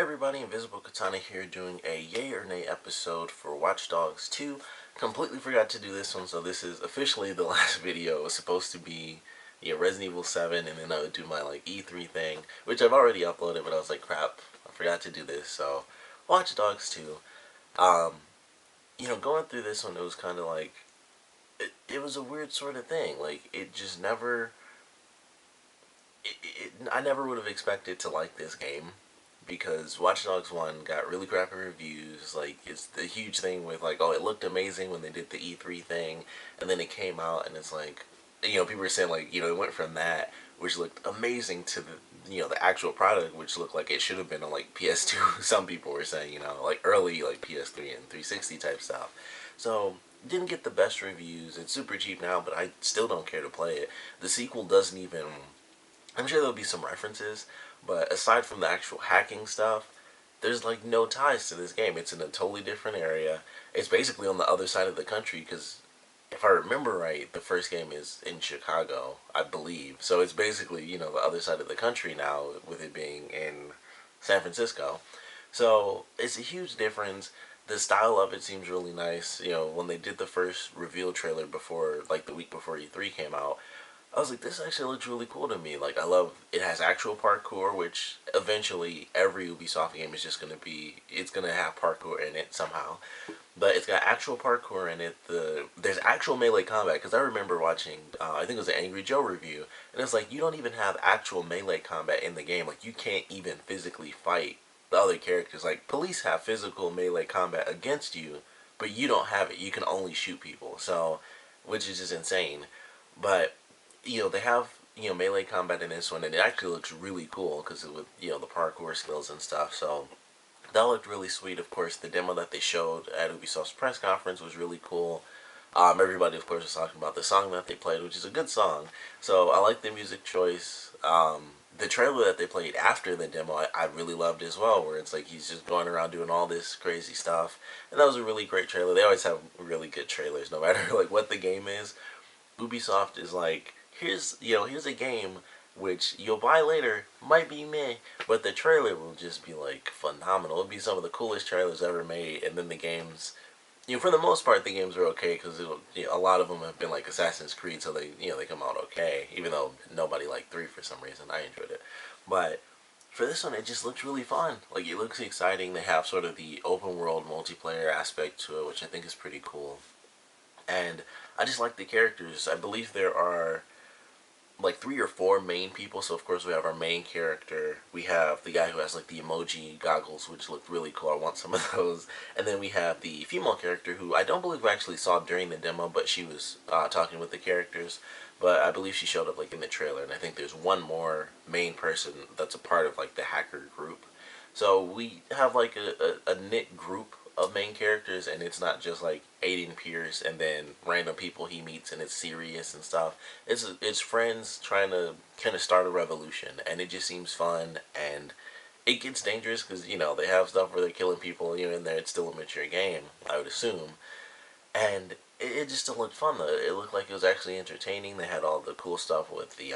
everybody, Invisiblekatana here doing a yay or nay episode for Watch Dogs 2. Completely forgot to do this one, so this is officially the last video. It was supposed to be Resident Evil 7, and then I would do my E3 thing, which I've already uploaded, but I was like, crap, I forgot to do this, so Watch Dogs 2. Going through this one, it was kind of like, it was a weird sort of thing. Like, it just never, I never would have expected to like this game. Because Watch Dogs 1 got really crappy reviews. Like, it's the huge thing with, like, oh, it looked amazing when they did the E3 thing, and then it came out, and it's like, people were saying, like, it went from that, which looked amazing, to the actual product, which looked like it should have been on, like, PS2. Some people were saying, like, early, like, PS3 and 360 type stuff. So, didn't get the best reviews. It's super cheap now, but I still don't care to play it. The sequel doesn't even, I'm sure there'll be some references, but aside from the actual hacking stuff, there's like no ties to this game. It's in a totally different area. It's basically on the other side of the country because if I remember right, the first game is in Chicago, I believe. So it's basically, the other side of the country now with it being in San Francisco. So it's a huge difference. The style of it seems really nice. When they did the first reveal trailer before, like the week before E3 came out, I was like, this actually looks really cool to me. Like, I love, it has actual parkour, which eventually every Ubisoft game is just going to be, it's going to have parkour in it somehow. But it's got actual parkour in it. There's actual melee combat, because I remember watching, I think it was an Angry Joe review, and it's like, you don't even have actual melee combat in the game. Like, you can't even physically fight the other characters. Like, police have physical melee combat against you, but you don't have it. You can only shoot people. So, which is just insane. But they have, melee combat in this one, and it actually looks really cool because with, the parkour skills and stuff. So that looked really sweet. Of course, the demo that they showed at Ubisoft's press conference was really cool. Everybody, of course, was talking about the song that they played, which is a good song. So I like the music choice. The trailer that they played after the demo, I really loved as well, where it's like he's just going around doing all this crazy stuff. And that was a really great trailer. They always have really good trailers, no matter like what the game is. Ubisoft is like, here's a game which you'll buy later, might be meh, but the trailer will just be like phenomenal. It'll be some of the coolest trailers ever made, and then the games, for the most part, the games are okay because a lot of them have been like Assassin's Creed, so they come out okay. Even though nobody liked 3 for some reason, I enjoyed it, but for this one, it just looks really fun. Like, it looks exciting. They have sort of the open world multiplayer aspect to it, which I think is pretty cool, and I just like the characters. I believe there are like 3 or 4 main people. So of course we have our main character. We have the guy who has like the emoji goggles, which look really cool. I want some of those. And then we have the female character who I don't believe we actually saw during the demo, but she was talking with the characters. But I believe she showed up like in the trailer. And I think there's one more main person that's a part of like the hacker group. So we have like a knit group of main characters, and it's not just like Aiden Pierce and then random people he meets and it's serious and stuff. It's friends trying to kind of start a revolution, and it just seems fun, and it gets dangerous because they have stuff where they're killing people. In there it's still a mature game, I would assume, and it just still looked fun though. It looked like it was actually entertaining. They had all the cool stuff with the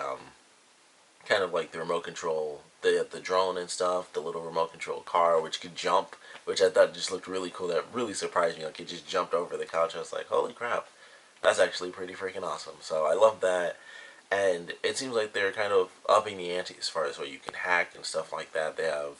kind of like the remote control, the drone and stuff, the little remote control car which could jump, which I thought just looked really cool. That really surprised me. Like, it just jumped over the couch. I was like, holy crap, that's actually pretty freaking awesome. So I love that, and it seems like they're kind of upping the ante as far as what you can hack and stuff like that. They have,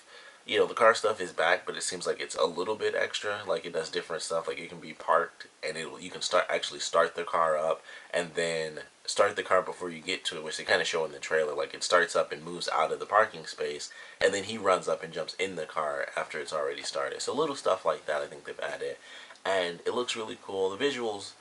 the car stuff is back, but it seems like it's a little bit extra. Like, it does different stuff. Like, it can be parked, and you can actually start the car up, and then start the car before you get to it, which they kind of show in the trailer. Like, it starts up and moves out of the parking space, and then he runs up and jumps in the car after it's already started. So little stuff like that I think they've added, and it looks really cool. The visuals,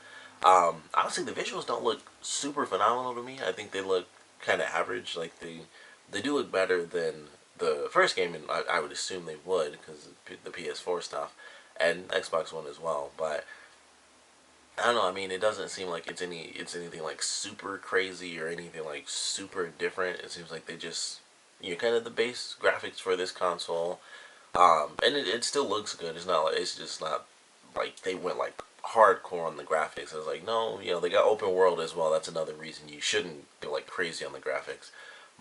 honestly, the visuals don't look super phenomenal to me. I think they look kind of average. Like, they do look better than the first game, and I would assume they would because the PS4 stuff and Xbox One as well. But I don't know. I mean, it doesn't seem like it's anything like super crazy or anything like super different. It seems like they just kind of the base graphics for this console, and it still looks good. It's just not like they went like hardcore on the graphics. I was like, no, they got open world as well. That's another reason you shouldn't go like crazy on the graphics.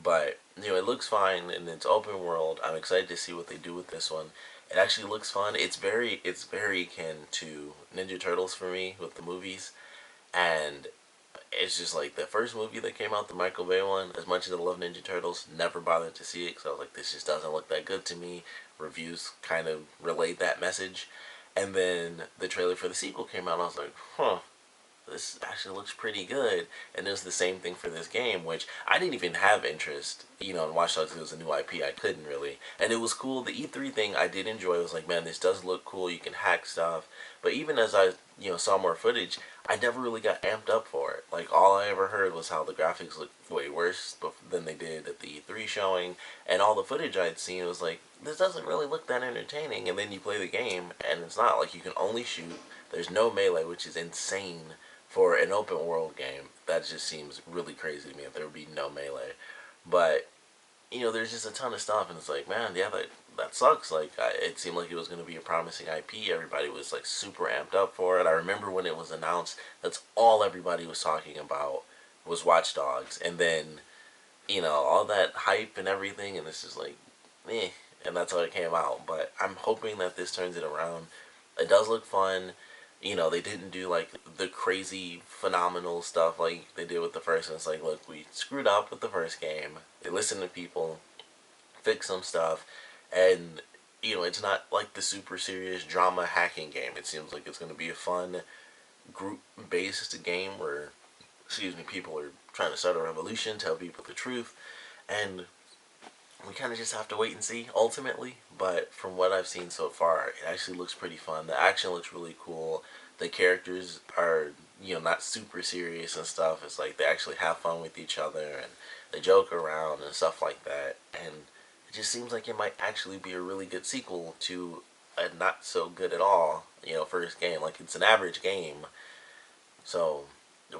But it looks fine and it's open world. I'm excited to see what they do with this one. It actually looks fun. It's very akin to Ninja Turtles for me with the movies, and it's just like the first movie that came out, the Michael Bay one. As much as I love Ninja Turtles, never bothered to see it because I was like, this just doesn't look that good to me. Reviews kind of relayed that message, and then the trailer for the sequel came out. And I was like, huh, this actually looks pretty good. And it was the same thing for this game, which I didn't even have interest, in Watch Dogs. It was a new IP. I couldn't really. And it was cool. The E3 thing I did enjoy. I was like, man, this does look cool. You can hack stuff. But even as I, saw more footage, I never really got amped up for it. Like, all I ever heard was how the graphics looked way worse than they did at the E3 showing. And all the footage I'd seen was like, this doesn't really look that entertaining. And then you play the game, and it's not. Like, you can only shoot. There's no melee, which is insane for an open world game. That just seems really crazy to me if there would be no melee. But there's just a ton of stuff, and it's like, man, yeah, that sucks. Like, it seemed like it was going to be a promising IP. Everybody was like super amped up for it. I remember when it was announced, that's all everybody was talking about was Watch Dogs, and then all that hype and everything, and it's just like, eh, and that's how it came out. But I'm hoping that this turns it around. It does look fun. They didn't do like the crazy phenomenal stuff like they did with the first one. It's like, look, we screwed up with the first game. They listened to people, fixed some stuff, and it's not like the super serious drama hacking game. It seems like it's going to be a fun group-based game where, people are trying to start a revolution, tell people the truth, and we kind of just have to wait and see ultimately. But from what I've seen so far, it actually looks pretty fun. The action looks really cool. The characters are not super serious and stuff. It's like they actually have fun with each other and they joke around and stuff like that. And it just seems like it might actually be a really good sequel to a not so good at all first game. Like, it's an average game. So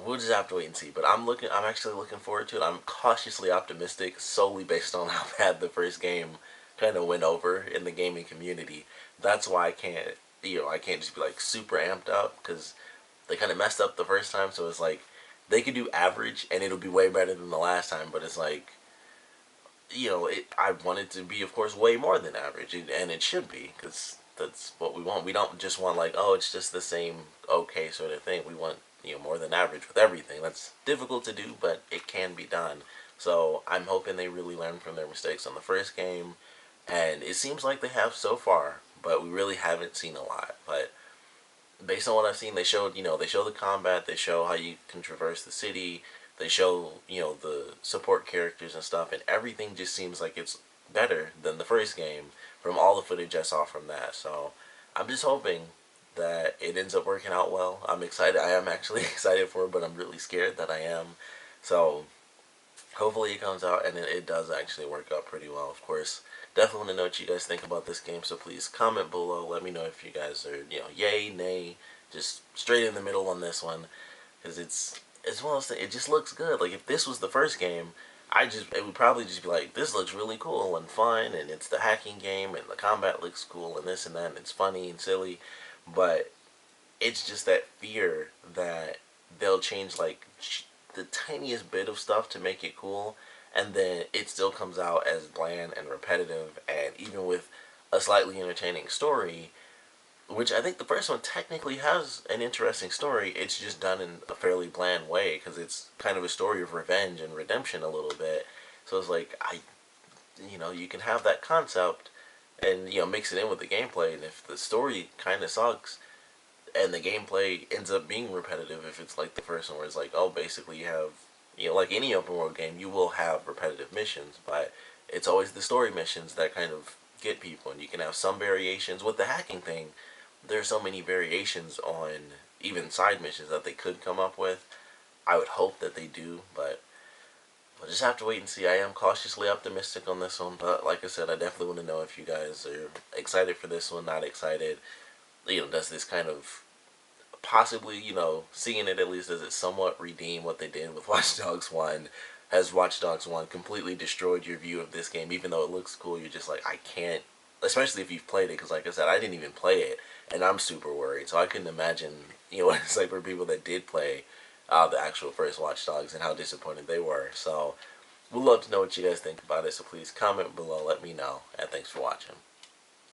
we'll just have to wait and see. But I'm actually looking forward to it. I'm cautiously optimistic solely based on how bad the first game kind of went over in the gaming community. That's why I can't just be like super amped up, because they kind of messed up the first time. So it's like they could do average and it'll be way better than the last time. But it's like, I want it to be, of course, way more than average, and it should be, because that's what we want. We don't just want like, oh, it's just the same okay sort of thing. We want more than average with everything. That's difficult to do, but it can be done. So I'm hoping they really learn from their mistakes on the first game, and it seems like they have so far, but we really haven't seen a lot. But based on what I've seen, they showed, they show the combat, they show how you can traverse the city, they show, the support characters and stuff, and everything just seems like it's better than the first game from all the footage I saw from that. So I'm just hoping that it ends up working out well. I'm excited. I am actually excited for it, but I'm really scared that I am. So hopefully it comes out and it does actually work out pretty well. Of course, definitely want to know what you guys think about this game, so please comment below. Let me know if you guys are, yay, nay, just straight in the middle on this one, because it's one of those things. It just looks good. Like, if this was the first game, it would probably just be like, this looks really cool and fun, and it's the hacking game, and the combat looks cool, and this and that, and it's funny and silly. But it's just that fear that they'll change like the tiniest bit of stuff to make it cool, and then it still comes out as bland and repetitive. And even with a slightly entertaining story, which I think the first one technically has an interesting story, it's just done in a fairly bland way, because it's kind of a story of revenge and redemption a little bit. So it's like, you can have that concept and mix it in with the gameplay, and if the story kind of sucks and the gameplay ends up being repetitive, if it's like the first one where it's like, oh, basically you have, like any open world game, you will have repetitive missions, but it's always the story missions that kind of get people. And you can have some variations with the hacking thing. There's so many variations on even side missions that they could come up with. I would hope that they do, but we'll just have to wait and see. I am cautiously optimistic on this one, but like I said, I definitely want to know if you guys are excited for this one, not excited. Does this kind of possibly, seeing it at least, does it somewhat redeem what they did with Watch Dogs 1? Has Watch Dogs 1 completely destroyed your view of this game? Even though it looks cool, you're just like, I can't, especially if you've played it, because like I said, I didn't even play it, and I'm super worried, so I couldn't imagine, what it's like for people that did play the actual first Watch Dogs and how disappointed they were. So We'd love to know what you guys think about it, so please comment below, let me know, and thanks for watching.